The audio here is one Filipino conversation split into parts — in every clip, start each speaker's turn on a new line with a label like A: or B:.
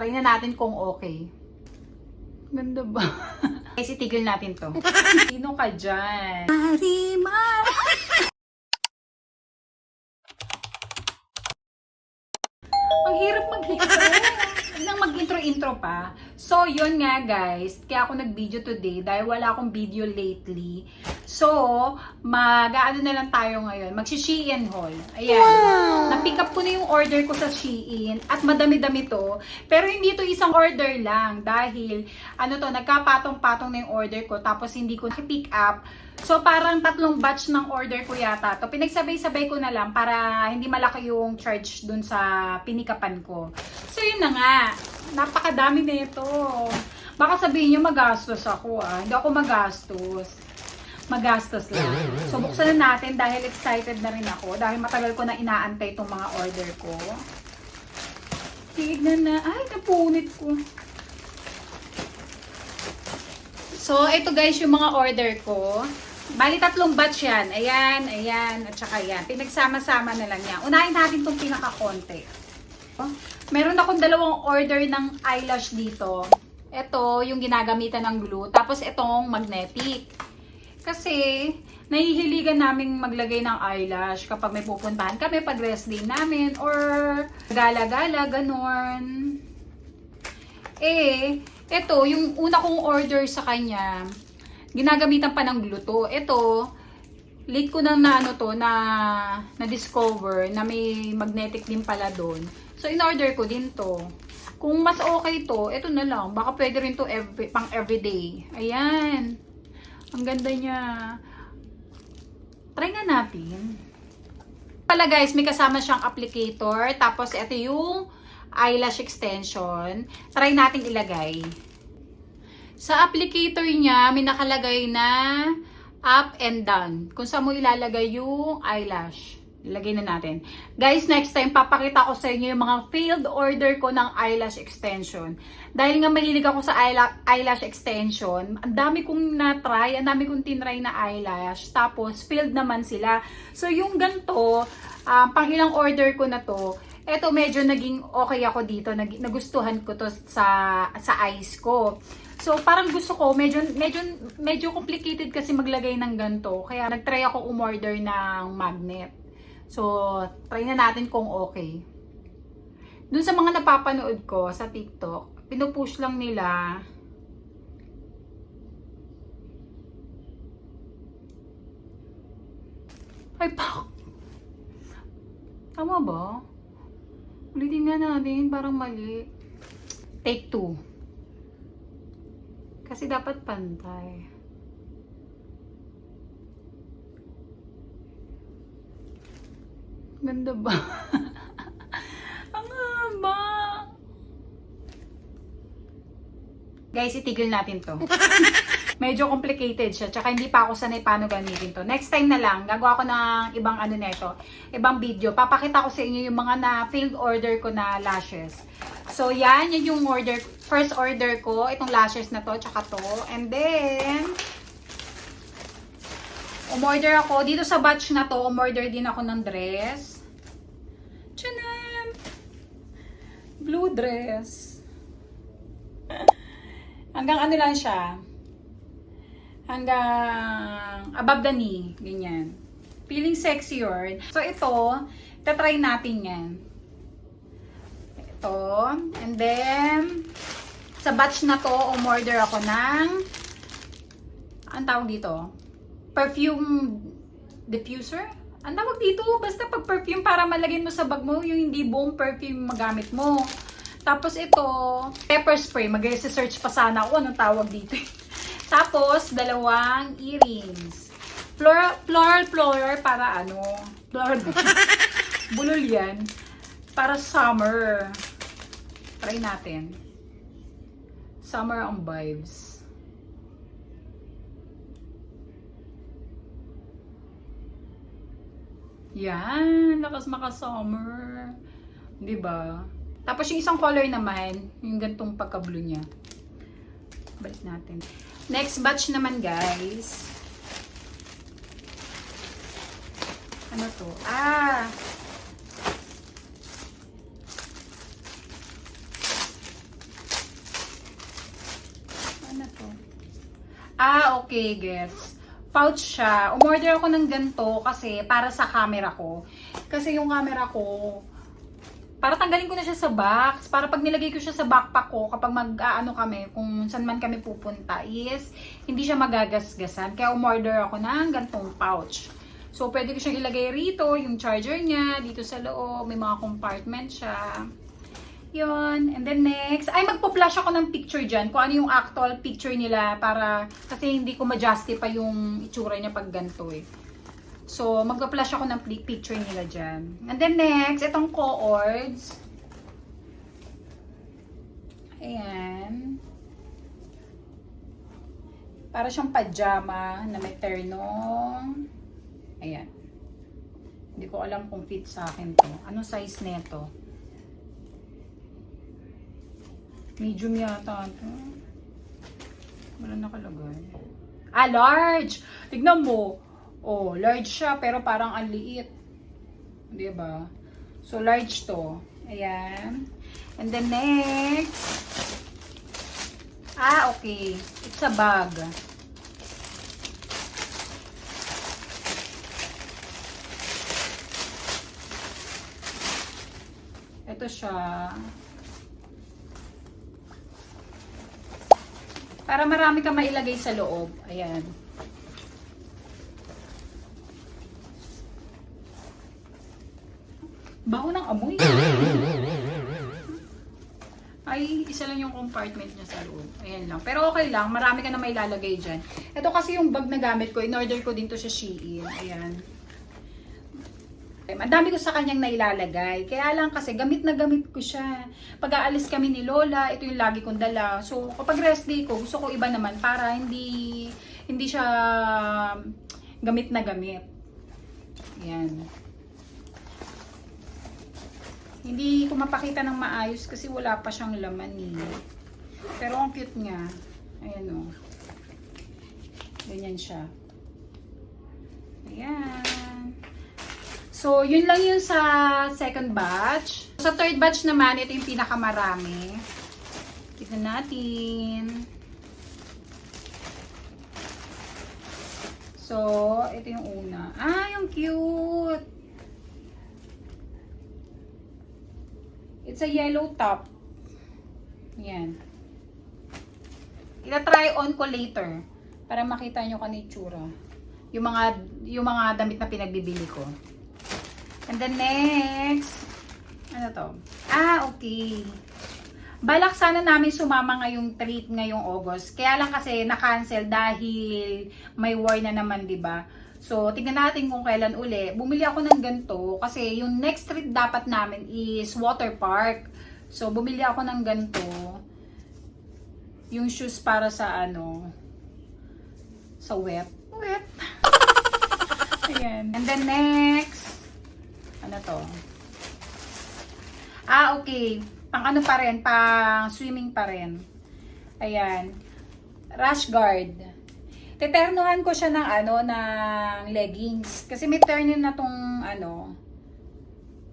A: Try na natin kung okay. Ganda ba? Guys, itigil natin to. Sino ka dyan? Marimar! Ang hirap mag-intro. Nang mag-intro pa. So, yun nga guys. Kaya ako nag-video today dahil wala akong video lately. So, mag-aano na lang tayo ngayon. Mag-Shein haul. Ayan. Wow. Na-pick up ko na yung order ko sa Shein. At madami-dami to. Pero hindi to isang order lang. Dahil, nagkapatong-patong na yung order ko. Tapos hindi ko na-pick up. So, parang 3 batch ng order ko yata to. Pinagsabay-sabay ko na lang para hindi malaki yung charge dun sa pinikapan ko. So, yun na nga. Napakadami na ito. Baka sabihin nyo magastos ako Hindi ako magastos. Magastos lang. So, buksan na natin dahil excited na rin ako. Dahil matagal ko na inaantay itong mga order ko. Tignan na. Ay, napunit ko. So, ito guys yung mga order ko. Bali 3 batch yan. Ayan, ayan, at saka yan. Pinagsama-sama na lang yan. Unahin natin itong pinaka-konti. Meron akong 2 order ng eyelash dito. Ito, yung ginagamitan ng glue. Tapos itong magnetic. Kasi, nahihiligan naming maglagay ng eyelash kapag may pupuntahan kami pag rest day namin or gala-gala, ganun. Ito, yung una kong order sa kanya, ginagamitan pa ng glue to. Ito, late ko nang na-discover na may magnetic din pala doon. So, in-order ko din to. Kung mas okay to, ito na lang. Baka pwede rin to pang everyday. Ayan. Ang ganda niya. Try nga natin. Pala guys, may kasama siyang applicator. Tapos, ito yung eyelash extension. Try nating ilagay. Sa applicator niya, may nakalagay na up and down. Kung saan mo ilalagay yung eyelash. Ilagay na natin. Guys, next time, papakita ko sa inyo yung mga failed order ko ng eyelash extension. Dahil nga mahilig ako sa eyelash extension, ang dami kong na-try, ang dami kong tinry na eyelash. Tapos, failed naman sila. So, yung ganito, pang ilang order ko na to, eto medyo naging okay ako dito. Nagustuhan ko to sa eyes ko. So, parang gusto ko, medyo complicated kasi maglagay ng ganito. Kaya nag-try ako umorder ng magnet. So, try na natin kung okay. Dun sa mga napapanood ko sa TikTok, pinupush lang nila. Ay, pa! Tama ba? Ulitin nga natin, parang mali. Take 2. Kasi dapat pantay. Ganda ba? Ang haba. Guys, itigil natin to. Medyo complicated siya. Tsaka hindi pa ako sanay paano gamitin to. Next time na lang, gagawa ko ng ibang neto. Ibang video. Papakita ko sa inyo yung mga na-failed order ko na lashes. So, yan yung first order ko. Itong lashes na to, tsaka to. And then, umorder ako. Dito sa batch na to, umorder din ako ng dress. Tchanan! Blue dress. Hanggang lang siya. Hanggang above the knee. Ganyan. Feeling sexy yun. So, ito, tatry natin yan. Ito. And then, sa batch na to, umorder ako ng, ang tawag dito? Perfume diffuser? Ang tawag dito, basta pag perfume para malagyan mo sa bag mo, yung hindi buong perfume magamit mo. Tapos ito, pepper spray. Mag-research pa sana ako anong tawag dito. Tapos, 2 earrings. Floral para floral. Bulol yan. Para summer. Try natin. Summer ang vibes. Yan, lakas maka-summer. 'Di ba? Tapos yung isang color naman, yung gantong pagka-blue niya. Balik natin. Next batch naman, guys. Ano to? Okay, gets. Pouch siya. Umorder ako ng ganito kasi para sa camera ko. Kasi yung camera ko, para tanggalin ko na siya sa box. Para pag nilagay ko siya sa backpack ko, kapag mag-aano kami, kung saan man kami pupunta, is hindi siya magagasgasan. Kaya umorder ako ng ganitong pouch. So, pwede ko siyang ilagay rito, yung charger niya, dito sa loob, may mga compartment siya. Yun. And then next, ay magpo-flash ako ng picture dyan, kung ano yung actual picture nila, para, kasi hindi ko ma-justify yung itsura niya pag ganito eh. So, magpa-flash ako ng picture nila dyan. And then next, itong cords. Ayan. Para siyang pajama na may ternong. Ayan. Hindi ko alam kung fit sa akin to. Anong size nito? Medium yata ito. Wala nakalagay. Large! Tignan mo. Oh, large siya pero parang ang liit. Diba? So, large to. Ayan. And then next. Okay. It's a bag. Ito siya. Para marami kang mailagay sa loob. Ayan. Baho ng amoy. Ay, isa lang yung compartment niya sa loob. Ayan lang. Pero okay lang. Marami ka na mailalagay dyan. Ito kasi yung bag na gamit ko. In-order ko din to sa Shein. Ayan. Ang dami ko sa kanyang nailalagay. Kaya lang kasi gamit na gamit ko siya. Pag aalis kami ni Lola, ito yung lagi kong dala. So, kapag rest day ko, gusto ko iba naman para hindi siya gamit na gamit. Ayan. Hindi ko mapakita ng maayos kasi wala pa siyang laman eh. Pero ang cute niya. Ayan o. Ganyan siya. Ayan. So, yun lang yun sa second batch. Sa third batch naman, ito yung pinakamarami. Tignan natin. So, ito yung una. Yung cute! It's a yellow top. Yan. Ita-try on ko later para makita nyo kung ano yung tsura. Yung mga damit na pinagbibili ko. And then next, ano to? Okay. Balak sana namin sumama ngayong treat ngayong August. Kaya lang kasi na-cancel dahil may war na naman, 'di ba? So, tingnan natin kung kailan uli. Bumili ako ng ganito kasi yung next treat dapat namin is water park. So, bumili ako ng ganito. Yung shoes para sa sa wet. Wet. Ayan. And then next, ano to? Okay. Pang ano pa rin, pang swimming pa rin. Ayan. Rash guard. Teternuhan ko siya ng ng leggings. Kasi may turnin na tong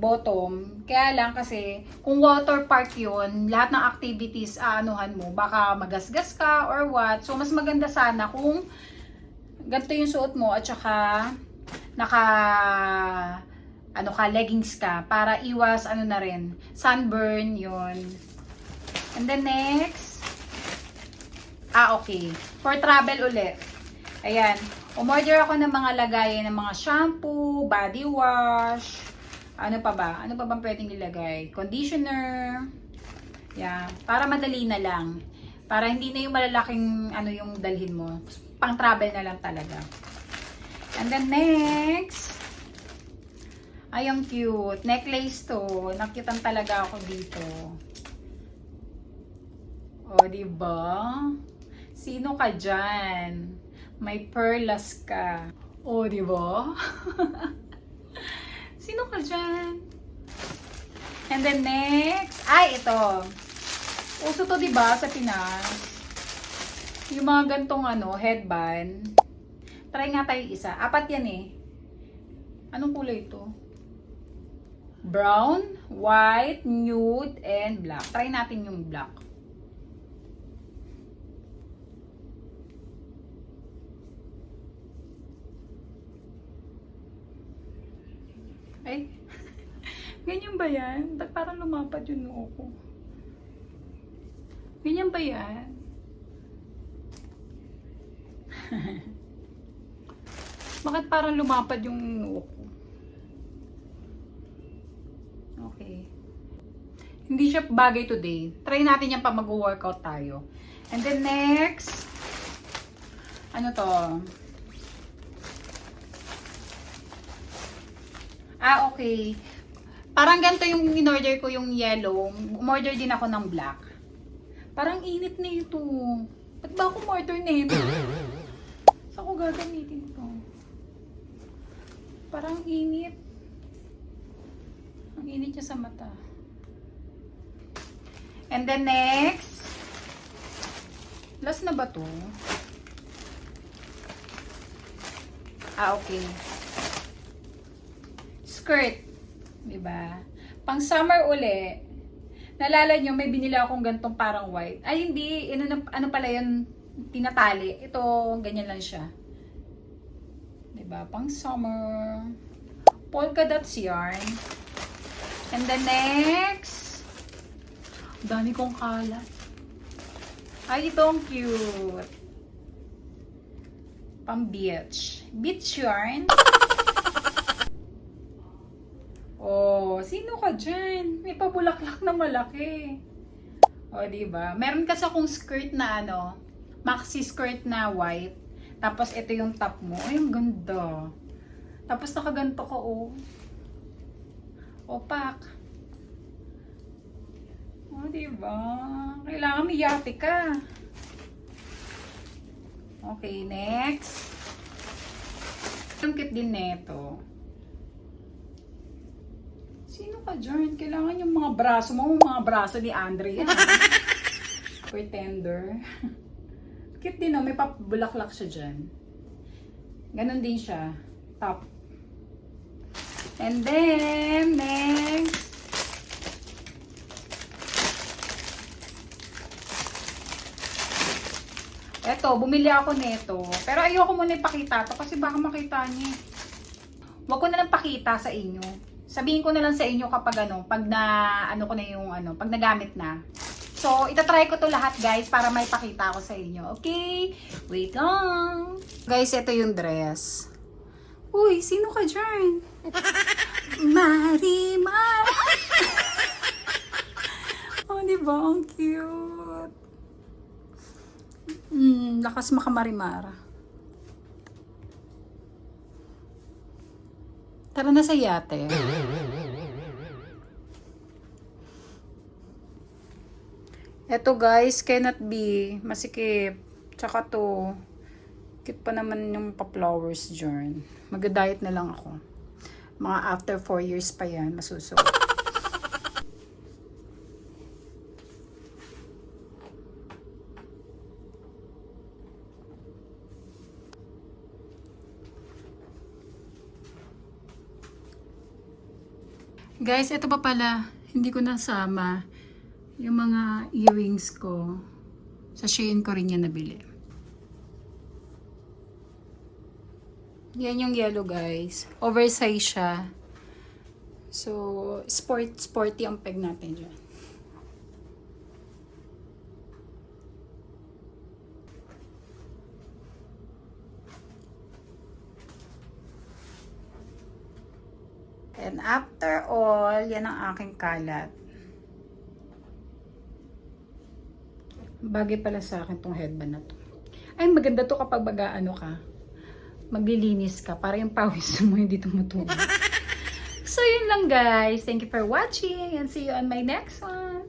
A: bottom. Kaya lang kasi, kung water park yun, lahat ng activities aanuhan mo, baka magasgas ka or what. So, mas maganda sana kung ganito yung suot mo at saka leggings ka para iwas na rin, sunburn yun. And then next, okay, for travel ulit. Ayan, umorder ako ng mga lagayan ng mga shampoo, body wash, ano pa ba pwedeng ilagay? Conditioner. Yan, para madali na lang. Para hindi na yung malalaking yung dalhin mo. Pang travel na lang talaga. And then next, ang cute. Necklace to. Nakitan talaga ako dito. O, diba? Sino ka dyan? May perlas ka. O, diba? Sino ka dyan? And then next, ito. Uso to, diba, sa Pinas? Yung mga gantong headband. Try nga tayo isa. 4 yan eh. Anong kulay ito? Brown, white, nude, and black. Try natin yung black. Ay, ganyan ba yan? Ba't parang lumapad yung noo ko? Ganyan ba yan? Bakit parang lumapad yung noo ko? Okay. Hindi siya bagay today. Try natin yan pa mag-workout tayo. And then next, ano to? Okay. Parang ganito yung in-order ko, yung yellow. Umorder din ako ng black. Parang init na ito. Ba't ba ako umorder na ito? Saan ko gagamitin ito? Parang init. Ang init niya sa mata. And then next, last na ba to? Okay. Skirt. Diba? Pang summer uli. Nalala nyo, may binili akong gantong parang white. Ay, hindi. Ano pala yun? Tinatali. Ito, ganyan lang siya. Diba? Pang summer. Polka dots yarn. And then next, dami kong kalat. Ay, itong cute. Pang beach. Beach yarn. Oh, sino ka dyan? May pabulaklak na malaki. O, diba? Meron kasi akong skirt na maxi skirt na white. Tapos, ito yung top mo. Ay, ang ganda. Tapos, nakaganto ka, oh. Opak. O, diba? Kailangan may yate ka. Okay, next. Ang cute din neto. Sino ka dyan? Kailangan yung mga braso ni Andrea. Pretender. Cute din, no? May papabulaklak siya dyan. Ganon din siya. Top. And then, next. Eto, bumili ako nito. Pero ayoko muna ipakita to kasi baka makita niya. Huwag ko na lang pakita sa inyo. Sabihin ko na lang sa inyo kapag pag pag nagamit na. So, itatry ko to lahat guys para may pakita ko sa inyo. Okay? Wait lang. Guys, ito yung dress. Uy, sino ka dyan? Marimar! Oh, diba? Ang cute. Lakas makamarimar. Tara na sa yate. Eto guys, cannot be. Masikip. Tsaka to. Cute pa naman yung pa-flowers dyan. Mag-diet na lang ako. Mga after 4 years pa yan, masusuot. Guys, ito pa pala, hindi ko nasama yung mga earrings ko. Sa Shein ko rin yan nabili. Yan yung yellow guys. Oversize siya. So, sporty ang peg natin dyan. And after all, yan ang aking kalat. Bagay pala sa akin tong headband na to. Ay, maganda to kapag maglilinis ka. Para yung pawis mo hindi tumutubo. So, yun lang guys. Thank you for watching and see you on my next one.